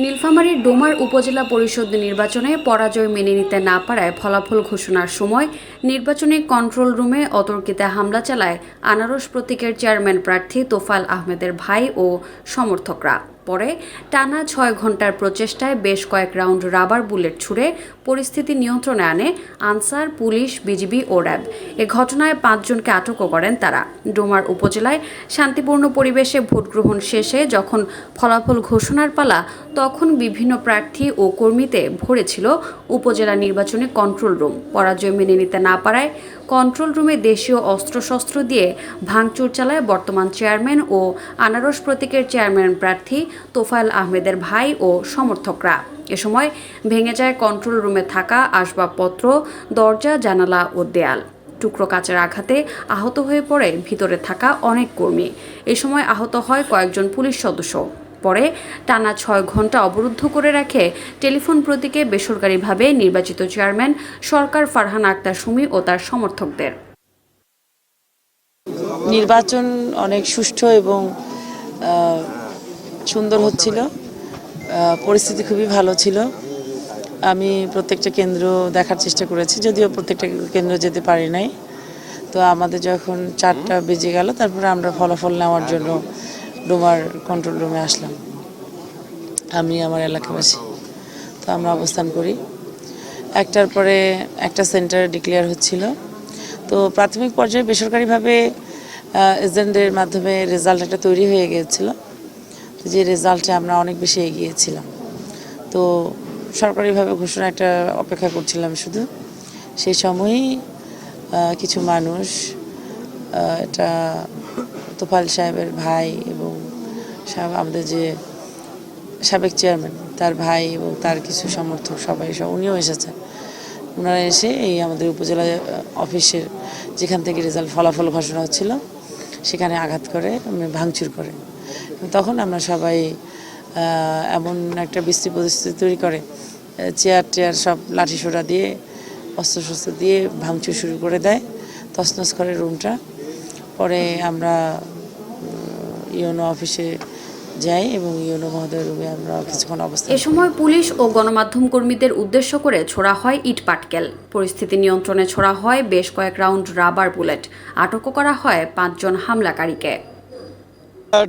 নীলফামারীর ডোমার উপজেলা পরিষদ নির্বাচনে পরাজয় মেনে নিতে না পারায় ফলাফল ঘোষণার সময় নির্বাচনী কন্ট্রোল রুমে অতর্কিতে হামলা চালায় আনারস প্রতীকের চেয়ারম্যান প্রার্থী তোফায়েল আহমেদের ভাই ও সমর্থকরা। পরে টানা ৬ ঘণ্টার প্রচেষ্টায় বেশ কয়েক রাউন্ড রাবার বুলেট ছুড়ে পরিস্থিতি নিয়ন্ত্রণে আনে আনসার, পুলিশ, বিজিবি ও র্যাব। এ ঘটনায় ৫ জনকে আটকও করেন তারা। ডোমার উপজেলায় শান্তিপূর্ণ পরিবেশে ভোটগ্রহণ শেষে যখন ফলাফল ঘোষণার পালা, তখন বিভিন্ন প্রার্থী ও কর্মীতে ভরেছিল উপজেলা নির্বাচনী কন্ট্রোল রুম। পরাজয় মেনে নিতে না পারায় কন্ট্রোল রুমে দেশীয় অস্ত্রশস্ত্র দিয়ে ভাঙচুর চালায় বর্তমান চেয়ারম্যান ও আনারস প্রতীকের চেয়ারম্যান প্রার্থী তোফায়েল আহমেদের ভাই ও সমর্থকরা। এ সময় ভেঙে যায় কন্ট্রোল রুমে থাকা আসবাবপত্র, দরজা, জানালা ও দেয়াল। টুকরো কাচের আঘাতে আহত হয়ে পড়ে ভিতরে থাকা অনেক কর্মী। এ সময় আহত হয় কয়েকজন পুলিশ সদস্য। পরে টানা ৬ ঘণ্টা অবরুদ্ধ করে রাখে টেলিফোন প্রতীকে বেসরকারিভাবে নির্বাচিত চেয়ারম্যান সরকার ফারহান আক্তার সুমি ও তার সমর্থকদের। নির্বাচন অনেক সুষ্ঠু এবং সুন্দর হচ্ছিল, পরিস্থিতি খুবই ভালো ছিল। আমি প্রত্যেকটা কেন্দ্র দেখার চেষ্টা করেছি, যদিও প্রত্যেকটা কেন্দ্র যেতে পারি নাই। তো আমাদের যখন ৪টা বেজে গেল, তারপরে আমরা ফলাফল নেওয়ার জন্য ডোমার কন্ট্রোল রুমে আসলাম। আমি আমার এলাকাবাসী, তো আমরা অবস্থান করি। একটার পরে একটা সেন্টার ডিক্লেয়ার হচ্ছিল। তো প্রাথমিক পর্যায়ে বেসরকারিভাবে এজেন্টদের মাধ্যমে রেজাল্ট একটা তৈরি হয়ে গিয়েছিল, যে রেজাল্টে আমরা অনেক বেশি এগিয়েছিলাম। তো সরকারিভাবে ঘোষণা একটা অপেক্ষা করছিলাম শুধু। সেই সময়ই কিছু মানুষ, এটা তোফায়েল সাহেবের ভাই এবং আমাদের যে সাবেক চেয়ারম্যান, তার ভাই এবং তার কিছু সমর্থক উনিও এসেছেন। ওনারা এসে এই আমাদের উপজেলা অফিসের যেখান থেকে রেজাল্ট ফলাফল ঘোষণা হচ্ছিল সেখানে আঘাত করে, ভাঙচুর করে। তখন আমরা সবাই এমন একটা বিশ্রী পরিস্থিতি তৈরি করে, চেয়ার সব লাঠি সোটা দিয়ে, অস্ত্রশস্ত্র দিয়ে ভাঙচুর শুরু করে দেয়, তছনছ করে রুমটা। পরে আমরা ইউনো অফিসে যাই এবং ইউনো মহোদয়ের রুমে আমরা কিছুক্ষণ অবস্থান। এ সময় পুলিশ ও গণমাধ্যম কর্মীদের উদ্দেশ্য করে ছোড়া হয় ইট পাটকেল। পরিস্থিতি নিয়ন্ত্রণে ছোড়া হয় বেশ কয়েক রাউন্ড রাবার বুলেট। আটকও করা হয় ৫ জন হামলাকারীকে।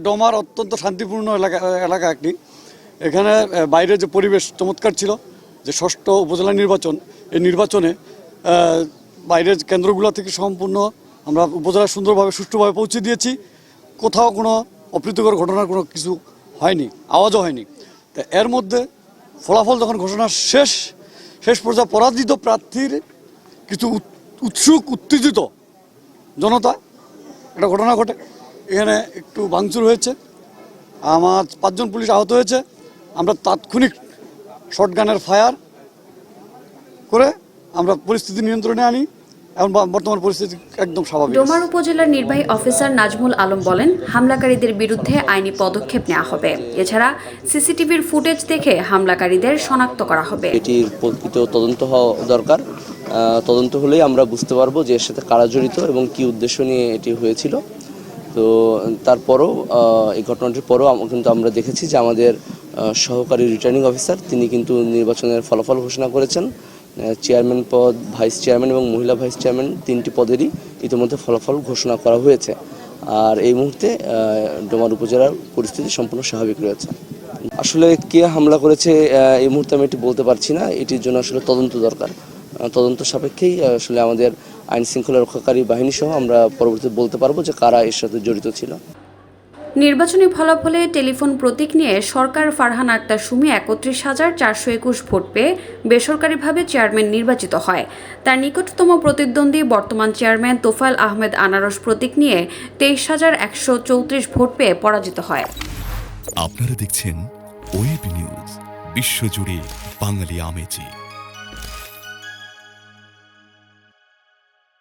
ডোমার অত্যন্ত শান্তিপূর্ণ এলাকা একটি। এখানে বাইরের যে পরিবেশ চমৎকার ছিল, যে ৬ষ্ঠ উপজেলা নির্বাচন, এই নির্বাচনে বাইরের কেন্দ্রগুলো থেকে সম্পূর্ণ আমরা উপজেলা সুন্দরভাবে সুষ্ঠুভাবে পৌঁছে দিয়েছি। কোথাও কোনো অপ্রীতিকর ঘটনার কোনো কিছু হয়নি, আওয়াজও হয়নি। তা এর মধ্যে ফলাফল যখন ঘোষণা শেষ পর্যায়ে পরাজিত প্রার্থীর কিছু উৎসুক উত্তেজিত জনতা একটা ঘটনা ঘটে। এখানে একটু ভাঙচুর হয়েছে, আমার ৫ জন পুলিশ আহত হয়েছে। আমরা তাৎক্ষণিক শটগানের ফায়ার করে আমরা পরিস্থিতি নিয়ন্ত্রণে আনি। এখন বর্তমান পরিস্থিতি একদম স্বাভাবিক। ডোমার উপজেলার নির্বাহী অফিসার নাজমুল আলম বলেন, হামলাকারীদের বিরুদ্ধে আইনি পদক্ষেপ নেওয়া হবে। এছাড়া সিসিটিভির ফুটেজ দেখে হামলাকারীদের শনাক্ত করা হবে। এটির প্রকৃত তদন্ত হওয়া দরকার। তদন্ত হলেই আমরা বুঝতে পারবো যে এর সাথে কারা জড়িত এবং কি উদ্দেশ্য নিয়ে এটি হয়েছিল। তো তারপরও এই ঘটনাটির পরও কিন্তু আমরা দেখেছি যে আমাদের সহকারী রিটার্নিং অফিসার তিনি কিন্তু নির্বাচনের ফলাফল ঘোষণা করেছেন। চেয়ারম্যান পদ, ভাইস চেয়ারম্যান এবং মহিলা ভাইস চেয়ারম্যান 3টি পদেরই ইতিমধ্যে ফলাফল ঘোষণা করা হয়েছে। আর এই মুহূর্তে ডোমার উপজেলার পরিস্থিতি সম্পূর্ণ স্বাভাবিক রয়েছে। আসলে কে হামলা করেছে এই মুহূর্তে আমি এটি বলতে পারছি না। এটির জন্য আসলে তদন্ত দরকার। তদন্ত সাপেক্ষেই আসলে আমাদের আইন শৃঙ্খলা রক্ষাকারী বাহিনী সহ আমরা পরবর্তীতে বলতে পারবো যে কারা এর সাথে জড়িত ছিল। নির্বাচনী ফলাফলে টেলিফোন প্রতীক নিয়ে সরকার ফারহান আক্তার সুমি ৩১,৪২১ ভোট পেয়ে বেসরকারিভাবে চেয়ারম্যান নির্বাচিত হয়। তার নিকটতম প্রতিদ্বন্দ্বী বর্তমান চেয়ারম্যান তোফায়েল আহমেদ আনারস প্রতীক নিয়ে ২৩,১৩৪ ভোট পেয়ে পরাজিত হয়। আপনারা দেখছেন ওয়েব নিউজ, বিশ্বজুড়ে বাঙালি আমেজি।